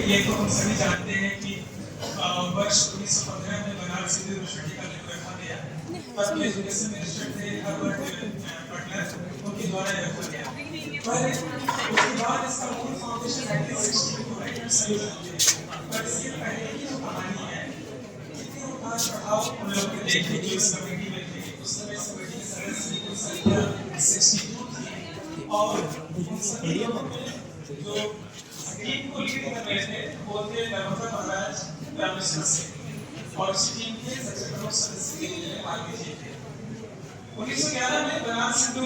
ये तो हम सभी जानते हैं कि वर्ष 1915 में बनारस हिंदू यूनिवर्सिटी का निर्णय रखा गया, तब एजुकेशन मिनिस्टर थे हर्बर्ट बटलर, उनके द्वारा रखा गया। पर उसके बाद इसका मूल फाउंडेशन 1962 है, सभी जानते हैं। पर इसके पहले की जो कहानी है, कितने उतार चढ़ाव उन लोग ने देखे जो इस कमेटी में थे। उस समय इस कमेटी के सदस्य की संख्या 62 थी और उन सभी लोगों में जो टीम को लीड कर रहे थे वो थे नर्मदा महाराज रामेश्वर सिंह और इस टीम के सबसे प्रमुख सदस्य के आगे जी थे। 1911 में बनारस हिंदू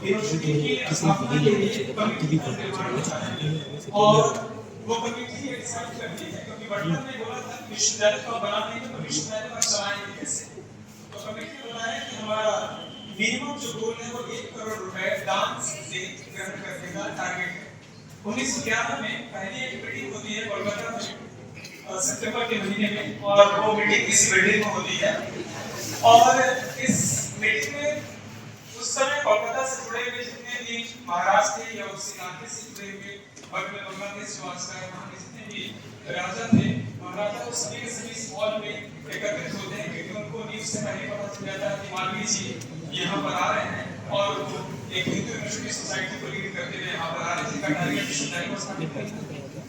यूनिवर्सिटी की स्थापना के लिए कमेटी का निर्माण होता है और वो कमेटी ये डिसाइड करती है क्योंकि बटलर ने बोला था कि विश्वविद्यालय को बनाने के तो विश्वविद्यालय पर चलाएंगे कैसे। तो कमेटी ने बताया कि हमारा मिनिमम जो गोल है वो 1 करोड़ रुपए दान से ग्रहण करने का टारगेट है। 1911 में पहली एक मीटिंग होती है कोलकाता में सितंबर के महीने में और वो मीटिंग इस बिल्डिंग में होती है और इस मीटिंग में उस समय कोलकाता से जुड़े हुए जितने भी महाराज थे या उस इलाके से जुड़े हुए बांग्लादेश वास्ता वहाँ के जितने भी राजा थे महाराजा वो सभी के सभी इस हॉल में एकत्रित होते हैं क्योंकि उनको न्यूज़ से पहले पता चल जाता है कि मालवीय जी यहाँ पर आ रहे हैं और एक हिंदू यूनिवर्सिटी सोसाइटी को लीड करते हुए यहाँ पर आ रहे थे का टारगेट विश्वविद्यालय को स्थापित करना।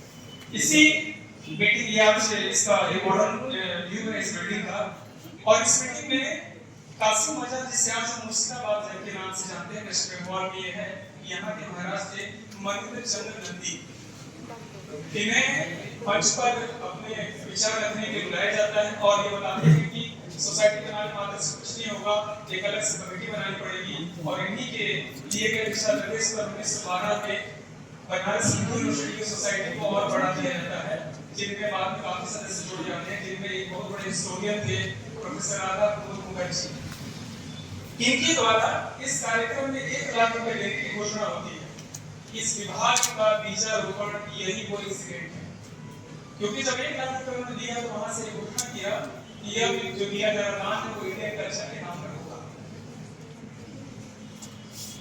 इसी मीटिंग याद से इसका एक मॉडर्न व्यू है इस बिल्डिंग का और इस मीटिंग में कासिम मजा जिसे आज हम मुर्शिदाबाद के नाम से जानते हैं वेस्ट बंगाल में ये है यहाँ के महाराज थे महेंद्र चंद्र नंदी। इन्हें मंच पर अपने विचार रखने के लिए बुलाया जाता है और ये बताते हैं कि सोसाइटी बनाने मात्र से कुछ नहीं होगा, एक अलग से कमेटी बनानी पड़ेगी और इन्हीं के दिए गए दिशा निर्देश पर 1912 में बनारस हिंदू यूनिवर्सिटी की सोसाइटी को और बढ़ा दिया जाता है जिनमें बाद में काफी सदस्य जुड़ जाते हैं जिनमें एक बहुत बड़े हिस्टोरियन थे प्रोफेसर राधा कुमार मुखर्जी। इनके द्वारा इस कार्यक्रम में 1 लाख रुपए देने की घोषणा होती है। इस विभाग का बीजारोपण यही वो इंसिडेंट है क्योंकि जब 1 लाख रुपए उन्होंने दिया तो वहां से घोषणा किया कि यह जो दिया जा रहा दान है वो इंडियन कल्चर के नाम पर होगा।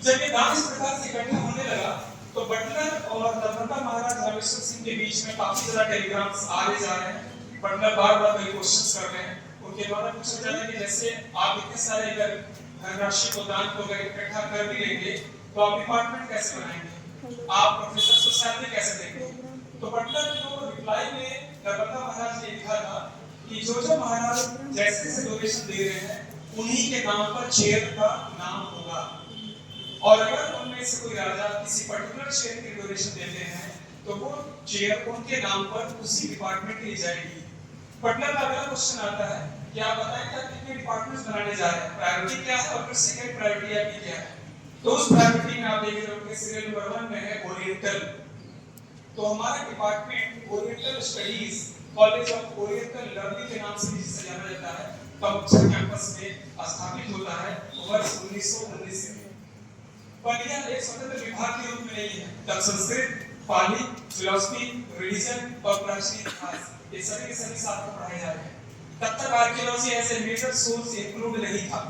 जब ये दान इस प्रकार से इकट्ठा होने लगा तो बटलर और नर्मदा महाराज रामेश्वर सिंह के बीच में काफी ज्यादा टेलीग्राम्स आ रहे जा रहे हैं। बटलर बार-बार कई क्वेश्चंस कर रहे हैं, उनके द्वारा पूछा जा रहा है कि जैसे आप इतने सारे अगर धनराशि को दान को अगर इकट्ठा कर भी लेंगे तो आप डिपार्टमेंट कैसे बनाएंगे, आप प्रोफेसर को सैलरी कैसे देंगे। तो बटलर को रिप्लाई में नर्मदा महाराज ने लिखा था कि जो महाराज जैसे डोनेशन दे रहे हैं उन्हीं के नाम पर चेयर का नाम होगा और अगर उनमें से कोई राजा किसी पर्टिकुलर चेयर की डोनेशन देते हैं तो वो चेयर उनके नाम पर उसी डिपार्टमेंट के लिए जाएगी। बटलर का अगला क्वेश्चन आता है कि आप बताएं कि आप कितने डिपार्टमेंट्स बनाने जा रहे हैं, प्रायोरिटी क्या है और फिर सेकंड प्रायोरिटी आपकी क्या है। तो उस प्रायोरिटी में आप देख रहे हो कि सीरियल नंबर 1 में है ओरिएंटल। तो हमारा department oriental studies college of oriental learning के नाम से भी जाना जाता है कमच्छा कैंपस में स्थापित होता है वर्ष 1919 में। पर यह एक स्वतंत्र विभाग के रूप में नहीं है। तब संस्कृत, पाली, फिलॉसफी, रिलीजन और प्राचीन इतिहास ये सभी के सभी साथ में पढ़ाए जा रहे हैं। तब तक archaeology as a major source include नहीं था।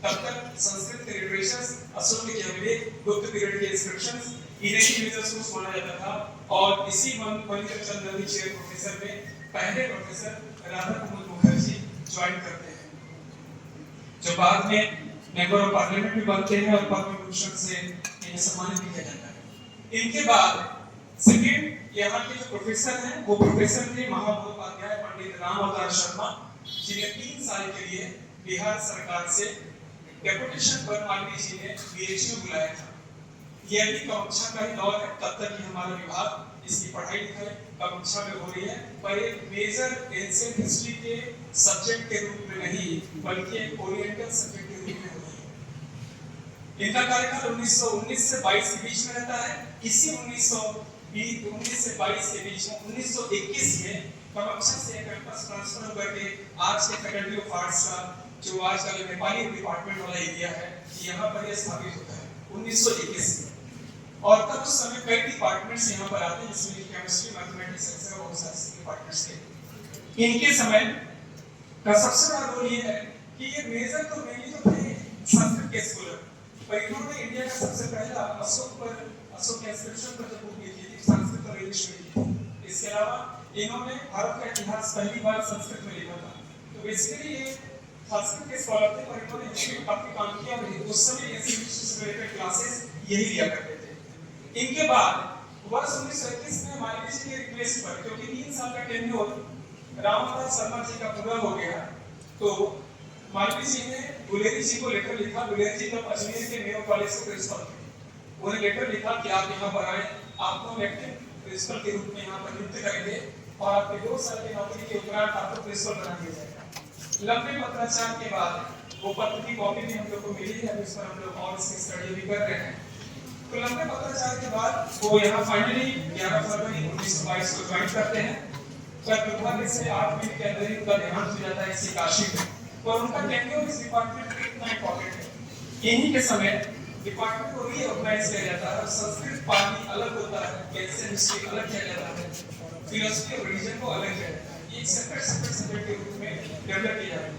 तब तक संस्कृत के लिटरेचर्स, अशोक के अभिलेख, गुप्त पीरियड के इंस्क्रिप्शंस इन्हें ही मेजर सोर्स माना जाता था और इसी महेंद्र चंद्र नंदी चेयर प्रोफेसर में पहले प्रोफेसर राधा कुमार मुखर्जी ज्वाइन करते हैं जो बाद में मेंबर ऑफ पार्लियामेंट भी बनते हैं और पद्म भूषण से इन्हें सम्मानित भी किया जाता है। इनके बाद सेकंड यहाँ के जो प्रोफेसर हैं वो प्रोफेसर थे महामहोपाध्याय पंडित राम अवतार शर्मा जिन्हें 3 साल के लिए बिहार सरकार से डेपुटेशन पर मालवीय जी ने बीएचयू बुलाया था। यह भी कमच्छा का ही दौर है, तब तक ही हमारा विभाग इसकी पढ़ाई लिखाई कमच्छा में हो रही है पर एक मेजर एंशिएंट हिस्ट्री के सब्जेक्ट के रूप में नहीं बल्कि एक ओरिएंटल सब्जेक्ट के रूप में हो रही है। इनका कार्यकाल 1919 से 22 के बीच में रहता है। इसी 1919 से 22 के बीच में 1921 में कमच्छा से कैंपस ट्रांसफर होकर के आज के फैकल्टी ऑफ आर्ट्स का जो आज का नेपाली डिपार्टमेंट वाला एरिया है यहाँ पर यह स्थापित होता है 1921 में। और तब उस समय कई डिपार्टमेंट्स यहाँ पर आते हैं जिसमें केमिस्ट्री, मैथमेटिक्स, एक्सेट्रा बहुत सारे डिपार्टमेंट्स थे। इनके समय का सबसे बड़ा रोल ये है कि ये मेजर तो मेनली तो थे संस्कृत के स्कॉलर पर इन्होंने इंडिया का सबसे पहला अशोक के इंस्क्रिप्शन पर जो बुक लिखी थी संस्कृत और इंग्लिश में लिखी थी। इसके अलावा इन्होंने भारत का इतिहास पहली बार संस्कृत में लिखा था। तो बेसिकली ये संस्कृत के स्कॉलर थे और इन्होंने हिस्ट्री में काफी काम किया और उस समय इंस्टीट्यूशन से रिलेटेड क्लासेस यही लिया करते थे। इनके बाद वर्ष 1921 में मालवीय जी के रिक्वेस्ट पर, क्योंकि 3 साल का टेन्योर रामदास शर्मा जी का पूरा हो गया, तो मालवीय जी ने गुलेरी जी को लेटर लिखा। गुलेरी जी तब अजमेर के मेयो कॉलेज के प्रिंसिपल थे। उन्हें लेटर लिखा कि आप यहाँ पर आए, आपको एक्टिव प्रिंसिपल के रूप में यहाँ पर नियुक्त करेंगे और आपके 2 साल की नौकरी के उपरांत आपको प्रिंसिपल बना दिया जाएगा। लंबे पत्राचार के बाद वो पत्र की कॉपी भी हम लोग को मिली है, इस पर हम लोग और इसकी स्टडी भी कर रहे हैं। तो लंबे पत्राचार के बाद वो यहाँ फाइनली 11 फरवरी 1922 को ज्वाइन करते हैं। पर दुर्भाग्य से 8 महीने के अंदर ही उनका देहांत हो जाता है इसी काशी में। और उनका टेन्योर इस डिपार्टमेंट में इतना इंपॉर्टेंट है। इन्हीं के समय डिपार्टमेंट को रीऑर्गेनाइज किया जाता है। संस्कृत पाली अलग होता है, एशियन हिस्ट्री अलग किया जाता है, फिलॉसफी और रिलीजन को अलग किया जाता है। ये एक सेपरेट सब्जेक्ट के रूप में डेवलप किया जाता है।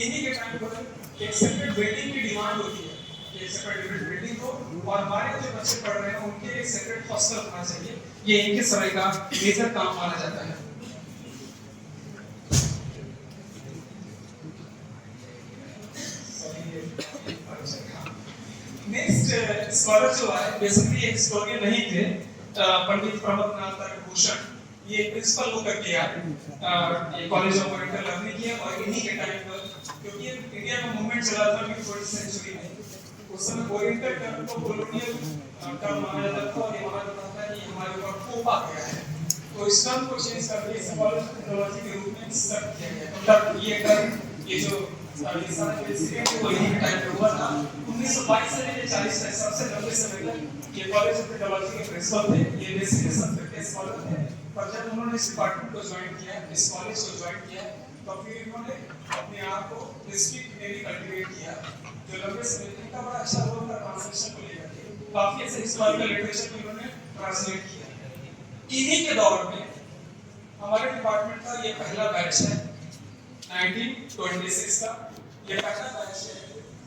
इन्हीं के टाइम पर एक सेपरेट बिल्डिंग की डिमांड होती है, एक सेपरेट बिल्डिंग हो और हमारे जो बच्चे पढ़ रहे हैं उनके एक सेपरेट हॉस्टल होना चाहिए। ये इनके समय का मेजर काम माना जाता है। नेक्स्ट स्कॉलर जो है बेसिकली एक हिस्टोरियन नहीं थे, पंडित प्रमोदनाथ भूषण। ये प्रिंसिपल होकर के आए, ये कॉलेज ऑफ ओरिएंटल लर्निंग किया और इन्हीं के टाइम पर, क्योंकि इंडिया में मूवमेंट चला था 20th सेंचुरी में, उस समय ओरिएंटल टर्म को कॉलोनियल टर्म माना जाता था और ये माना जाता था कि हमारे ऊपर थोप आ गया है। तो इस टर्म को चेंज करके इसे कॉलेज ऑफ टेक्नोलॉजी के रूप में सर्व किया गया। मतलब ये टर्म, ये जो ये सारा इंसिडेंट है वो यही टाइम पे हुआ था। 1922 से लेकर 40 तक सबसे लंबे समय तक ये कॉलेज ऑफ टेक्नोलॉजी के प्रिंसिपल थे। ये बेसिकली संस्कृत के स्कॉलर थे। पर जब उन्होंने इस डिपार्टमेंट को ज्वाइन किया, इस कॉलेज को ज्वाइन किया, तो फिर इन्होंने अपने आप को डिस्ट्रिक्ट में भी कल्टीवेट किया। जो लंबे समय तक का बड़ा अच्छा रोल था ट्रांसलेशन को लेकर के, काफी ऐसे हिस्टोरिकल लिटरेचर को इन्होंने ट्रांसलेट किया। इन्हीं के दौर में हमारे डिपार्टमेंट का ये पहला बैच है 1926 का। ये पहला बैच है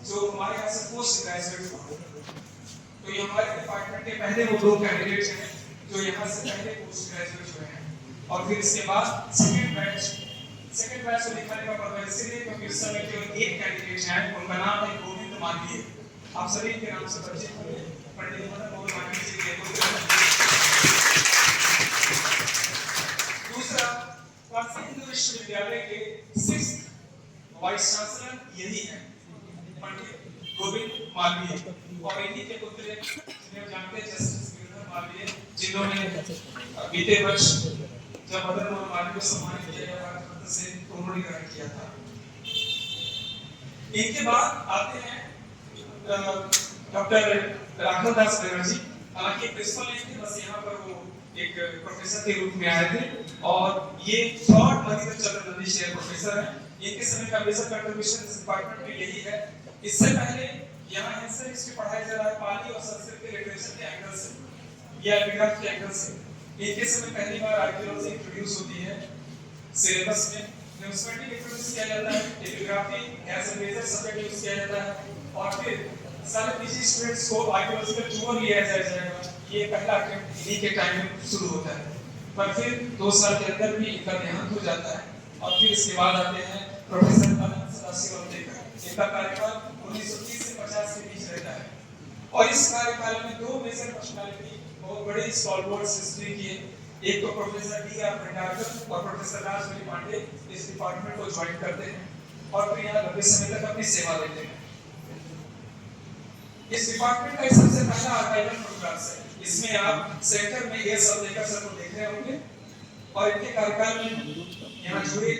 जो हमारे यहाँ से पोस्ट ग्रेजुएट हुआ। तो ये हमारे डिपार्टमेंट के पहले वो 2 कैंडिडेट्स हैं जो यहाँ से पहले पोस्ट ग्रेजुएट हुए हैं। और फिर इसके बाद सेकंड बैच को दिखाने का पर्पस इसलिए क्योंकि उस समय केवल 1 कैंडिडेट हैं, उनका नाम है गोविंद मालवीय। आप सभी के नाम से परिचित होंगे, पंडित मदन मोहन मालवीय जी के पुत्र। दूसरा, काशी हिंदू विश्वविद्यालय के 6th वाइस चांसलर यही है, पंडित गोविंद मालवीय। और इन्हीं के पुत्र जिन्हें जानते हैं जस्टिस गिरिधर मालवीय, जिन्होंने बीते वर्ष जब मदन मोहन मालवीय को सम्मानित किया गया भारत रत्न से, तो उन्होंने ग्रहण किया था। इनके बाद आते हैं डॉक्टर राघव दास बनर्जी। हालांकि प्रिंसिपल नहीं थे, बस यहाँ पर वो एक प्रोफेसर के रूप में आए थे और ये 3rd मणिधर चंद्र नंदी शेयर प्रोफेसर हैं। इनके समय का बेसिक कंट्रीब्यूशन इस डिपार्टमेंट में यही है। इससे पहले यहाँ हिंदी हिस्ट्री पढ़ाया जा रहा है पाली और संस्कृत के लिटरेचर के एंगल से या एपिग्राफ के एंगल से। इनके समय पहली बार आर्कियोलॉजी इंट्रोड्यूस होती है सिलेबस में, न्यूमेटिक इंट्रोड्यूस किया जाता है, epigraphy as a major subject use किया जाता है और फिर सारे पीजी स्टूडेंट्स को आर्कियोलॉजिकल टूर लिया जाएगा। ये पहला अटेम्प्ट इन्हीं के टाइम में शुरू होता है, पर फिर 2 साल के अंदर भी इनका देहांत हो जाता है। और फिर इसके बाद आते हैं प्रोफेसर अनंत सदाशिव अवधेकर। इनका कार्यकाल 1930 से 50 के बीच रहता है और इस कार्यकाल में 2 मेजर पर्सनालिटी बहुत बड़े स्टॉलवर्ड्स हिस्ट्री के, एक तो प्रोफेसर D.R. भंडारकर और प्रोफेसर राजमणि पांडे इस डिपार्टमेंट को ज्वाइन करते हैं और फिर यहाँ लंबे समय तक अपनी सेवा देते हैं। इस डिपार्टमेंट का सबसे पहला आर्काइवल फोटोग्राफ्स है। इसमें आप सेंटर में ये सब लेकर सबको देख रहे होंगे और इनके कार्यकाल में यहाँ जुड़े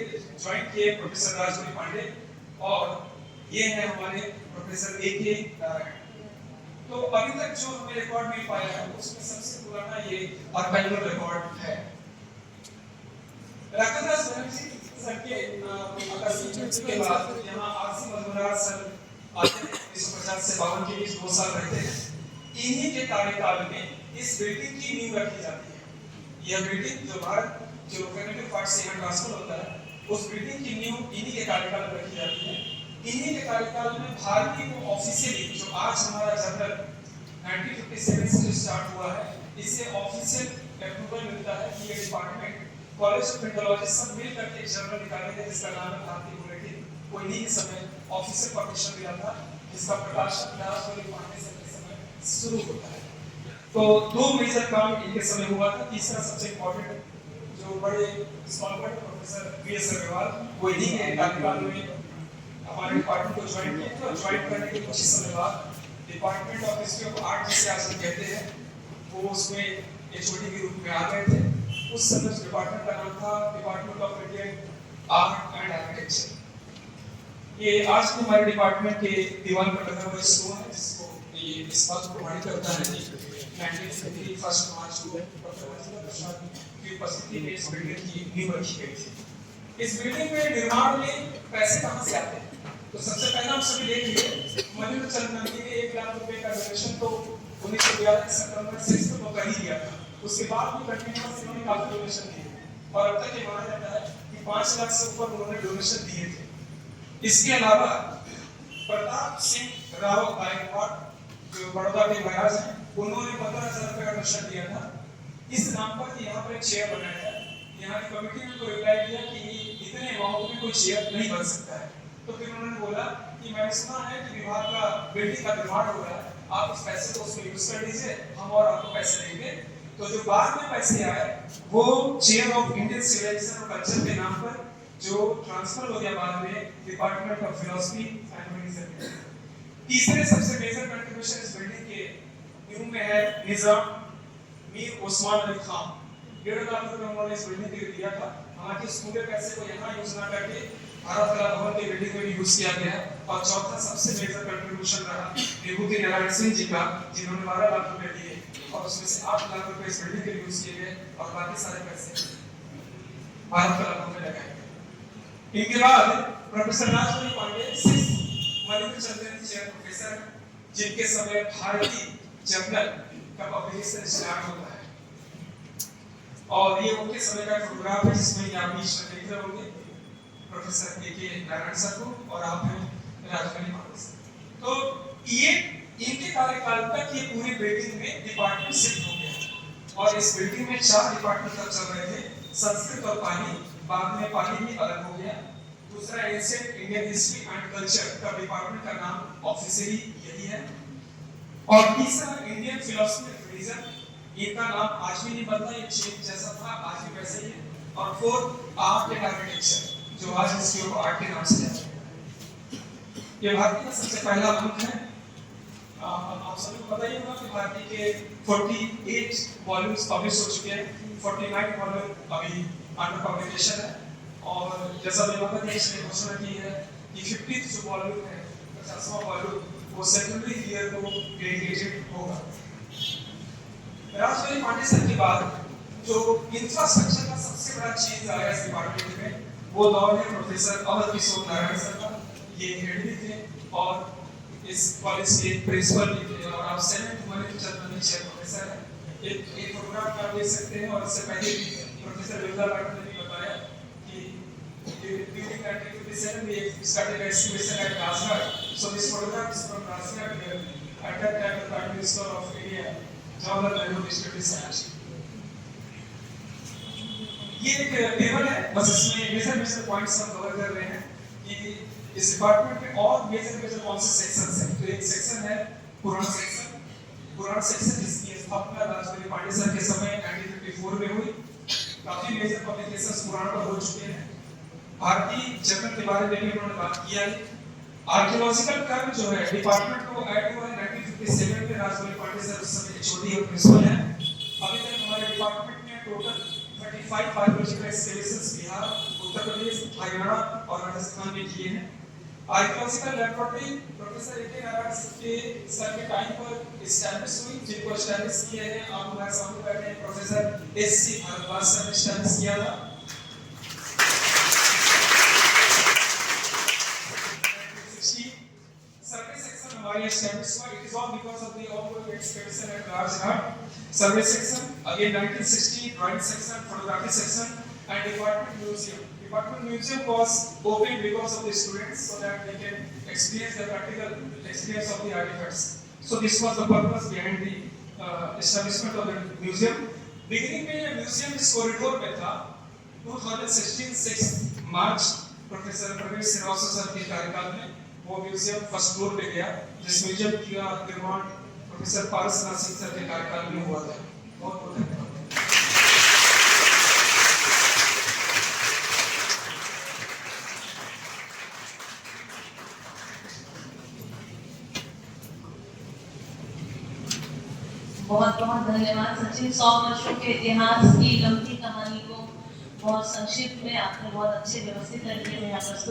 ज्वाइन किए प्रोफेसर राजमणि पांडे और ये है हमारे प्रोफेसर A.K. नारायण। तो अभी तक जो हमें रिकॉर्ड मिल पाया है उसमें सबसे पुराना ये आर्काइवल रिकॉर्ड है। राघवदास बनर्जी सर के आकस्मिक के बाद यहाँ आरसी मधुराज सर आते हैं। 1950 से 52 के बीच 2 साल रहते हैं। इन्हीं के कार्यकाल में इस बिल्डिंग की नींव रखी जाती है। यह बिल्डिंग जो भारत जो कनेक्टिव पार्ट से यहाँ ट्रांसफर होता है, उस बिल्डिंग की नींव इन्हीं के कार्यकाल में रखी जाती है। इन्हीं के कार्यकाल में भारतीय को ऑफिशियली जो आज हमारा जर्नल 1957 से स्टार्ट हुआ है, इसे ऑफिशियल अप्रूवल मिलता है कि ये डिपार्टमेंट कॉलेज ऑफ इंडोलॉजी सब मिल करके एक जर्नल निकालेंगे जिसका नाम है भारतीय बुलेटिन। कोई नहीं इस समय ऑफिशियल पब्लिशर दिया था जिसका प्रकाशन राजवली पांडे सर के समय शुरू होता है। तो दो मेजर काम इनके समय हुआ था। तीसरा सबसे इम्पोर्टेंट जो बड़े स्कॉलर प्रोफेसर वीएस अग्रवाल वो इन्हीं के कार्यकाल में हमारे डिपार्टमेंट को ज्वाइन किए थे और ज्वाइन करने के कुछ समय बाद department of history of art जिसे आज हम कहते हैं वो उसमें एचओडी के रूप में आ गए थे। उस समय उस डिपार्टमेंट का नाम था department of Indian art and architecture. ये आज भी हमारे डिपार्टमेंट के दीवार पर लगा हुआ स्टोन है जिसको ये इस बात को प्रमाणित करता है कि 1953 फर्स्ट मार्च को डॉक्टर राजेंद्र प्रसाद की उपस्थिति में इस बिल्डिंग की नींव रखी गई थी। इस बिल्डिंग में निर्माण में पैसे कहां से आते हैं? तो सबसे पहला हम सभी देख लिए महेंद्र चंद नंदी ने 1 लाख रुपए का डोनेशन तो 1911 के सितंबर 6 को कर ही दिया था। उसके बाद भी कंटिन्यूअस इन्होंने काफी डोनेशन दिए और अब तक ये माना जाता है कि 5 लाख से ऊपर उन्होंने डोनेशन दिए थे। इसके अलावा प्रताप सिंह राव गायकवाड़ जो बड़ौदा के महाराज हैं उन्होंने 15,000 रुपए का डोनेशन दिया था। इस नाम पर यहाँ पर एक चेयर बनाया है। यहाँ की कमेटी ने को रिप्लाई किया कि इतने अमाउंट में कोई चेयर नहीं बन सकता है। तो फिर उन्होंने बोला कि मैंने सुना है कि विभाग का बिल्डिंग का निर्माण हो रहा है, आप उस पैसे को उसमें यूज कर लीजिए, हम और आपको पैसे देंगे। तो जो बाद में पैसे आए वो चेयर ऑफ इंडियन सिविलाइजेशन और कल्चर के नाम पर जो ट्रांसफर हो गया बाद में department of philosophy and humanities. तीसरे सबसे मेजर कंट्रीब्यूशन इस बिल्डिंग के न्यू में है निजाम मीर उस्मान अली खान। 1.5 लाख रुपए उन्होंने इस बिल्डिंग के लिए दिया था। हालांकि इस पूरे पैसे को यहाँ यूज ना करके भारत कला भवन के बिल्डिंग में भी यूज किया गया है। और चौथा सबसे मेजर कंट्रीब्यूशन रहा विभूति नारायण सिंह जी का जिन्होंने 12 लाख रुपए दिए और उसमें से 8 लाख रुपए इस बिल्डिंग के लिए यूज किए गए और बाकी सारे पैसे भारत कला भवन में लगाए गए। इनके बाद प्रोफेसर राजवली पांडे 6 महेंद्र चंद्र चेयर प्रोफेसर जिनके समय भारतीय जर्नल का पब्लिकेशन स्टार्ट होता है और ये उनके समय का फोटोग्राफ है जिसमें आप बीच में देख रहे होंगे प्रोफेसर के नारायण सर को और आप हैं राजवली पांडे सर। तो ये इनके कार्यकाल तक ये पूरी बिल्डिंग में डिपार्टमेंट शिफ्ट हो गया और इस बिल्डिंग में 4 डिपार्टमेंट तक चल रहे थे, संस्कृत और पाली। बाद में पाली भी अलग हो गया। दूसरा ancient Indian history and culture का डिपार्टमेंट का नाम ऑफिशियली यही है। और तीसरा इंडियन फिलॉसफी एंड रिलीजन, इनका नाम आज भी नहीं बदला, ये चेंज जैसा था आज भी वैसे ही है। और फोर्थ आर्ट एंड आर्किटेक्चर जो आज इंस्टीट्यूट ऑफ आर्ट के नाम से जाता है। ये भारतीय का सबसे पहला अंक है। आप सभी को पता ही होगा कि भारतीय के 48 वॉल्यूम्स पब्लिश हो चुके हैं, 49 वॉल्यूम अभी अंडर पब्लिकेशन है। और जैसा विभाग ने इसने घोषणा की है कि 50th जो वॉल्यूम है 50वां वॉल्यूम वो सेकेंडरी ईयर को डेडिकेटेड होगा। राजवली पांडे सर के बाद जो इंफ्रास्ट्रक्चर का सबसे बड़ा चेंज आया इस डिपार्टमेंट में वो दौर है प्रोफेसर अवध किशोर नारायण सर का। ये हेड भी थे और इस कॉलेज के प्रिंसिपल भी थे और आप 7th महेंद्र चंद्र चेयर प्रोफेसर हैं। एक फोटोग्राफ आप देख सकते हैं और इससे पहले भी प्रोफेसर बिरला पाटिल ने भी बताया कि during 1957 we started excavation at Rajghat. So this photograph is from Rajghat. At that time the Prime Minister of India Jawaharlal Nehru visited this site. ये एक टेबल है, बस इसमें मेजर पॉइंट्स हम कवर कर रहे हैं कि इस डिपार्टमेंट में और मेजर कौन से सेक्शंस हैं। तो एक सेक्शन है पुराण सेक्शन जिसकी स्थापना राजवली पांडे सर के समय 1954 में हुई। काफी मेजर पब्लिकेशंस पुराण पर हो चुके हैं। भारतीय जर्नल के बारे में भी उन्होंने बात किया है। आर्कियोलॉजिकल कर्म जो है डिपार्टमेंट को ऐड हुआ है 1957 में। राजवली पांडे सर उस समय एचओडी और प्रिंसिपल हैं। अभी तक हमारे डिपार्टमेंट में total 35 archaeological excavations Bihar, Uttar Pradesh, Haryana और राजस्थान में किए हैं। Archaeological laboratory professor A K. Narayan के सर के टाइम पर एस्टैब्लिश हुई, जिनको एस्टैब्लिश किए हैं आप हमारे सामने बैठे हैं प्रोफेसर एस.सी. भारद्वाज सर ने एस्टैब्लिश किया था। सर्वे सेक्शन हमारी एस्टैब्लिश हुआ। It is all because of the ongoing excavation at Rajghat. Survey section again 1960, drawing section, photography section and department museum. Department museum was opened because of the students so that they can experience the practical experience of the artifacts. So this was the purpose behind the establishment of the museum. Beginning में ये museum इस corridor में था। 2016 6 मार्च professor प्रवेश Srivastava sir के कार्यकाल में वो म्यूजियम फर्स्ट फ्लोर पे गया, जिस म्यूजियम का निर्माण प्रोफेसर पारसनाथ सिंह सर के कार्यकाल में हुआ था। बहुत बहुत धन्यवाद। बहुत बहुत धन्यवाद सचिन। 100 वर्षों के इतिहास की लंबी कहानी को बहुत संक्षिप्त में आपने बहुत अच्छे व्यवस्थित तरीके में यहाँ प्रस्तुत